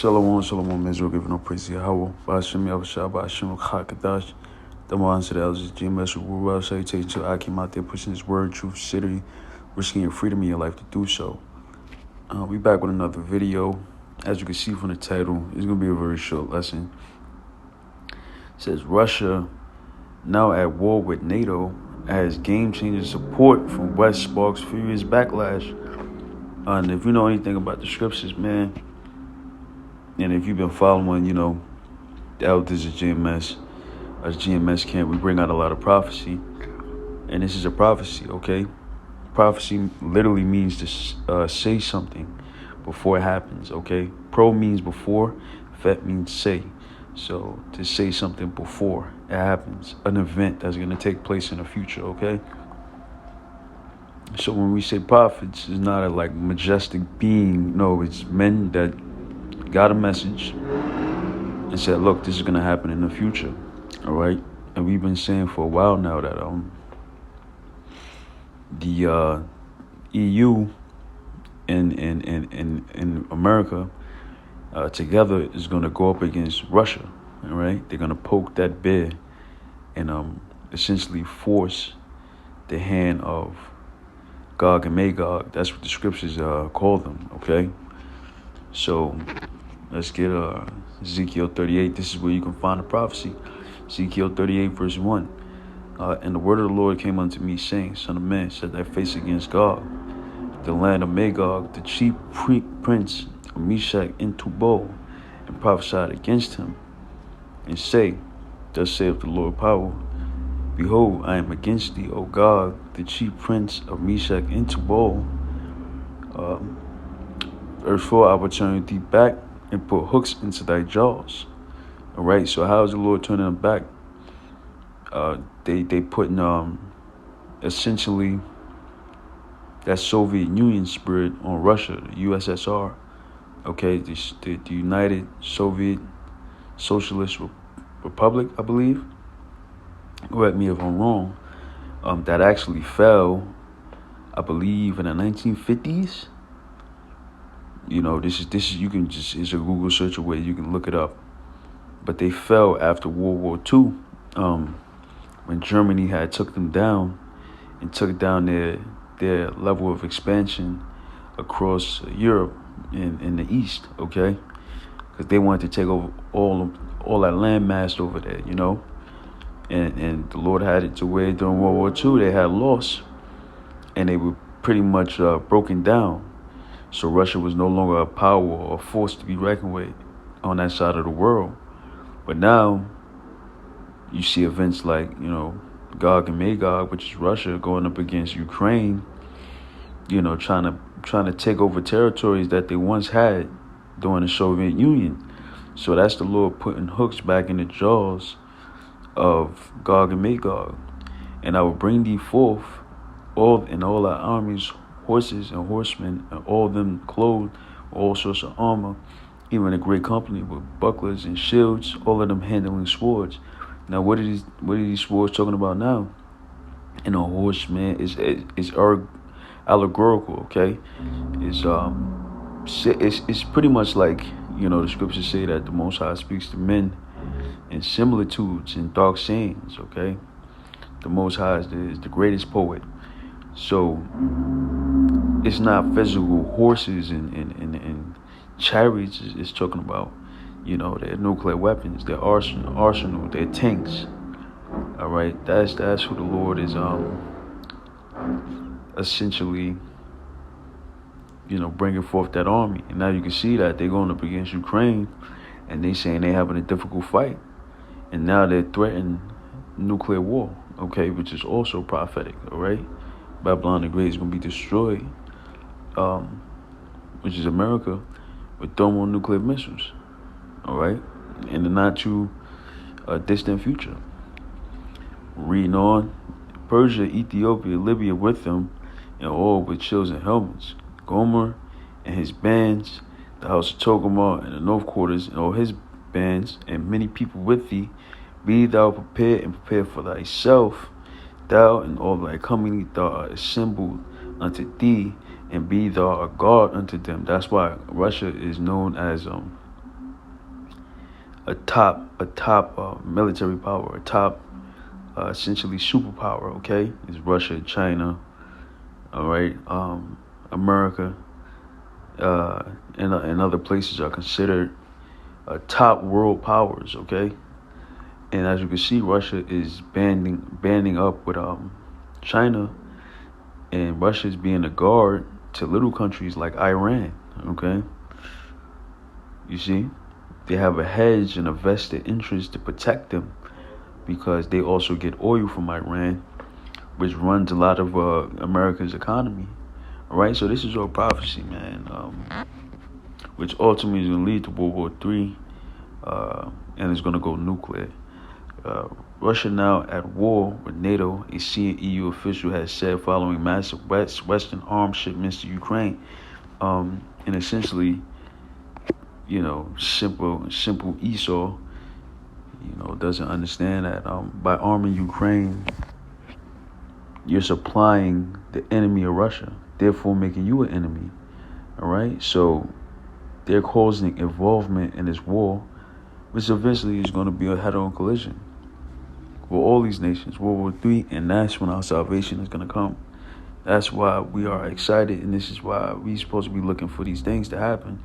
Shalom, shalom, Israel, giving no praise to Yahweh. Ba'ashem Yahushua, Ba'ashem Chakadash. The man said that was his GMS world salutation to Akim out there pushing his word, truth, city, risking your freedom in your life to do so. We back with another video. As you can see from the title, it's going to be a very short lesson. It says, Russia now at war with NATO as game-changing support from West sparks furious backlash. And if you know anything about the scriptures, man, and if you've been following, the elders of GMS, as GMS camp, we bring out a lot of prophecy. And this is a prophecy, okay? Prophecy literally means to say something before it happens, okay? Pro means before, fet means say. So to say something before it happens, an event that's going to take place in the future, okay? So when we say prophets, it's not a majestic being. No, it's men that got a message and said, look, this is going to happen in the future. All right. And we've been saying for a while now that the EU and America together is going to go up against Russia. All right. They're going to poke that bear and essentially force the hand of Gog and Magog. That's what the scriptures call them. OK, so let's get Ezekiel 38. This is where you can find the prophecy. Ezekiel 38, verse 1. And the word of the Lord came unto me, saying, Son of man, set thy face against Gog, the land of Magog, the chief prince of Meshach and Tubal, and prophesied against him, and say, Thus saith the Lord of power, Behold, I am against thee, O Gog, the chief prince of Meshach and Tubal. Verse 4, I will turn thee back and put hooks into thy jaws. All right, so how is the Lord turning them back? They putting essentially that Soviet Union spirit on Russia, the USSR. Okay, the United Soviet Socialist Republic, I believe. Correct me if I'm wrong. That actually fell, I believe, in the 1950s. This is you can just, it's a Google search away, you can look it up. But they fell after World War II, when Germany had took them down and took down their level of expansion across Europe in the East, okay? Because they wanted to take over all that land mass over there, And the Lord had it to where during World War II they had loss, and they were pretty much broken down. So Russia was no longer a power or force to be reckoned with on that side of the world. But now you see events like, Gog and Magog, which is Russia, going up against Ukraine, trying to take over territories that they once had during the Soviet Union. So that's the Lord putting hooks back in the jaws of Gog and Magog. And I will bring thee forth all our armies, horses and horsemen, and all them clothed with all sorts of armor, even a great company with bucklers and shields, all of them handling swords. Now, what are these swords talking about now? And a horseman is allegorical, okay? It's pretty much like, the scriptures say that the Most High speaks to men in similitudes and dark sayings, okay? The Most High is the greatest poet. So it's not physical horses and chariots it's talking about, their nuclear weapons, their arsenal, their tanks. All right, that's who the Lord is essentially, bringing forth that army. And now you can see that they're going up against Ukraine, and they saying they're having a difficult fight, and now they're threatening nuclear war, okay, which is also prophetic. All right, Babylon the Great is going to be destroyed, which is America, with thermonuclear missiles, all right, in the not too distant future. Reading on, Persia, Ethiopia, Libya with them, and all with shields and helmets. Gomer and his bands, the house of Togarmah and the north quarters, and all his bands, and many people with thee. Be thou prepared and prepare for thyself. Thou and all thy company, thou art assembled unto thee, and be thou a guard unto them. That's why Russia is known as a top military power, a top essentially superpower. Okay, is Russia, China, all right, America, and other places are considered top world powers. Okay, and as you can see, Russia is banding up with China, and Russia is being a guard to little countries like Iran. Okay, you see, they have a hedge and a vested interest to protect them because they also get oil from Iran, which runs a lot of America's economy. All right, so this is all prophecy, man, which ultimately is going to lead to World War III, and it's going to go nuclear. Russia now at war with NATO, a senior EU official has said following massive Western arms shipments to Ukraine, and essentially, simple Esau, doesn't understand that by arming Ukraine, you're supplying the enemy of Russia, therefore making you an enemy. All right, so they're causing involvement in this war, which eventually is going to be a head-on collision with all these nations, World War III, and that's when our salvation is going to come. That's why we are excited, and this is why we're supposed to be looking for these things to happen.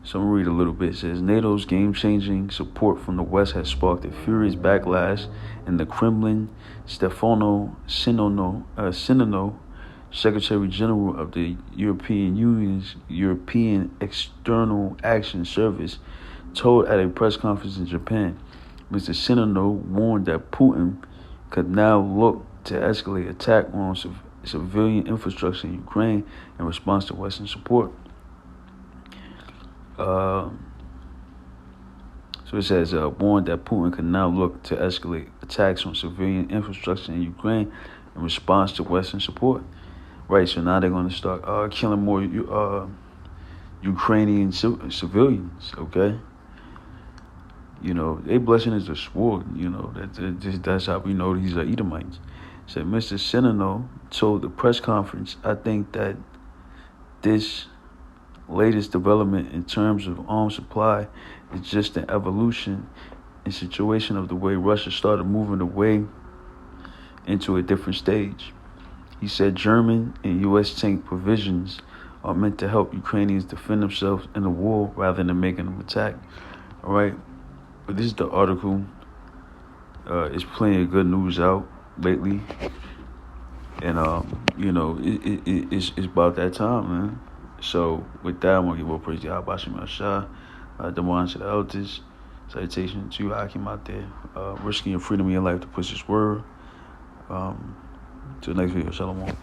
So I'm going to read a little bit. It says, NATO's game-changing support from the West has sparked a furious backlash in the Kremlin. Stefano Sinino, Secretary General of the European Union's European External Action Service, told at a press conference in Japan. Mr. Sinino warned that Putin could now look to escalate attack on civilian infrastructure in Ukraine in response to Western support. So it says, warned that Putin could now look to escalate attacks on civilian infrastructure in Ukraine in response to Western support. Right, so now they're going to start killing more Ukrainian civilians, okay? Their blessing is the sword, that's how we know these are Edomites. Said Mr. Sinino told the press conference, I think that this latest development in terms of arms supply is just an evolution and situation of the way Russia started moving away into a different stage. He said German and U.S. tank provisions are meant to help Ukrainians defend themselves in the war rather than making them attack. All right, but this is the article. It's plenty of good news out lately, and it's about that time, man. So with that, I'm gonna give all praise to Abashim Shah, the one to the elders. Citation to you, Akim out there, risking your freedom in your life to push this word. To the next video, Shalom.